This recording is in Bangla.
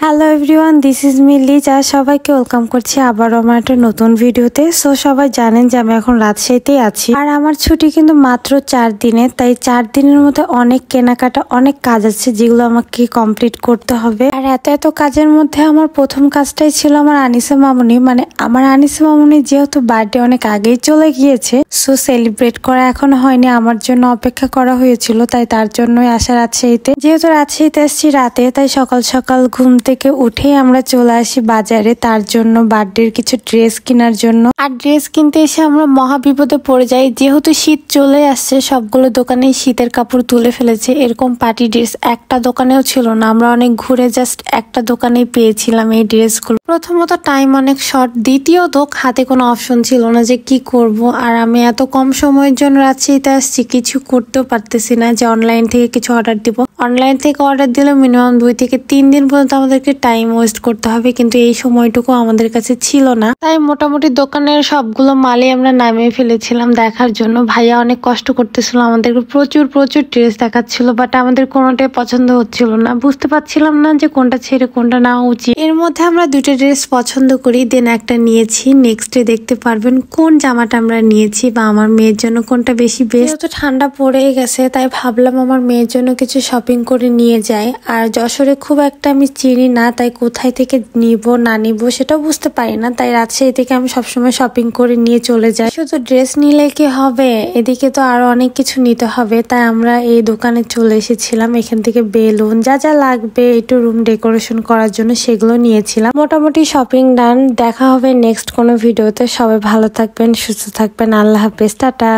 Hello everyone, this is me Liza. সবাইকে ওয়েলকাম করছি আবারও আমার একটা নতুন ভিডিওতে। সো সবাই জানেন যে আমি এখন রাজশাহীতেই আছি, আর আমার ছুটি কিন্তু মাত্র 4 দিনে। তাই 4 দিনের মধ্যে অনেক কেনাকাটা, অনেক কাজ আছে যেগুলো আমাকে কমপ্লিট করতে হবে। আর এত কাজের মধ্যে আমার প্রথম কাজটাই ছিল আমার আনিসা মামুনি, মানে আমার আনিসা মামুনি যেহেতু বার্থডে অনেক আগেই চলে গিয়েছে, সো সেলিব্রেট করা এখনো হয়নি, আমার জন্য অপেক্ষা করা হয়েছিল। তাই তার জন্যই আসা রাজশাহীতে। যেহেতু রাজশাহীতে আসছি রাতে, তাই সকাল সকাল ঘুম থেকে উঠে আমরা চলে আসি বাজারে তার জন্য বার্থডের কিছু ড্রেস কেনার জন্য। আর ড্রেস কিনতে এসে আমরা মহা বিপদে পড়ে যাই, যেহেতু শীত চলে আসছে, সবগুলো দোকানে শীতের কাপড় তুলে ফেলেছে। এরকম পার্টি ড্রেস একটা দোকানেও ছিল না, আমরা অনেক ঘুরে জাস্ট একটা দোকানেই পেয়েছিলাম এই ড্রেসগুলো। প্রথমত টাইম অনেক শর্ট, দ্বিতীয়ত হাতে কোনো অপশন ছিল না যে কি করব। আর আমি এত কম সময়ের জন্য রাজশাহীতে আসছি, কিছু করতেও পারতেছি না যে অনলাইন থেকে কিছু অর্ডার দিব। অনলাইন থেকে অর্ডার দিলে মিনিমাম 2 থেকে 3 দিন পর্যন্ত আমাদেরকে টাইম ওয়েস্ট করতে হবে, কিন্তু এই সময়টুকু আমাদের কাছে ছিল না। তাই মোটামুটি দোকানের সবগুলো মালই আমরা নামিয়ে ফেলেছিলাম দেখার জন্য। ভাইয়া অনেক কষ্ট করতেছিল, আমাদেরকে প্রচুর ড্রেস দেখাচ্ছিল, বাট আমাদের কোনোটাই পছন্দ হচ্ছিল না। বুঝতে পারছিলাম না যে কোনটা ছেড়ে কোনটা নেওয়া উচিত। এর মধ্যে আমরা 2টা ড্রেস পছন্দ করি, দেন একটা নিয়েছি। নেক্সট ডে দেখতে পারবেন কোন জামাটা আমরা নিয়েছি বা আমার মেয়ের জন্য কোনটা বেশি বেস্ট। যেহেতু ঠান্ডা পড়ে গেছে, তাই ভাবলাম আমার মেয়ের জন্য কিছু শপিং করে নিয়ে যাই। আর যশোরে খুব একটা আমি চিনি না, তাই কোথায় থেকে নিব না নিব সেটাও বুঝতে পারি না। তাই রাজশাহী থেকে আমি সবসময় শপিং করে নিয়ে চলে যাই। শুধু ড্রেস নিলে কি হবে, এদিকে তো আরো অনেক কিছু নিতে হবে। তাই আমরা এই দোকানে চলে এসেছিলাম, এখান থেকে বেলুন যা যা লাগবে একটু রুম ডেকোরেশন করার জন্য সেগুলো নিয়েছিলাম। মোটামুটি শপিং ডান। দেখা হবে নেক্সট কোনো ভিডিওতে। সবাই ভালো থাকবেন, সুস্থ থাকবেন। আল্লাহ হাফেজ, টাটা।